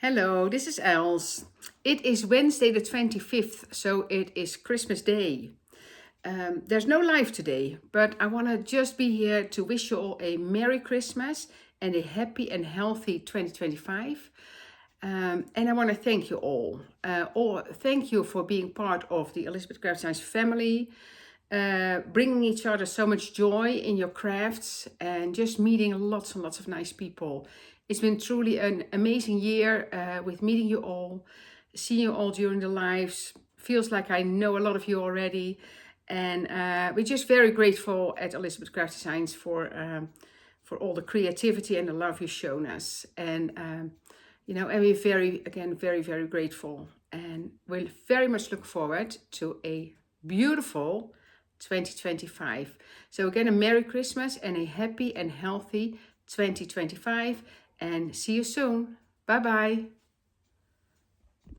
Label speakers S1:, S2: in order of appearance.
S1: Hello, this is Els. It is Wednesday the 25th, so it is Christmas Day. There's no live today, but I want to just be here to wish you all a Merry Christmas and a happy and healthy 2025. And I want to thank you all. Thank you for being part of the Elizabeth Craft Science family, bringing each other so much joy in your crafts and just meeting lots and lots of nice people. It's been truly an amazing year with meeting you all, seeing you all during the lives. Feels like I know a lot of you already. And we're just very grateful at Elizabeth Craft Designs for all the creativity and the love you've shown us. And and we're very grateful. And we'll very much look forward to a beautiful 2025. So again, a Merry Christmas and a happy and healthy 2025. And see you soon. Bye bye.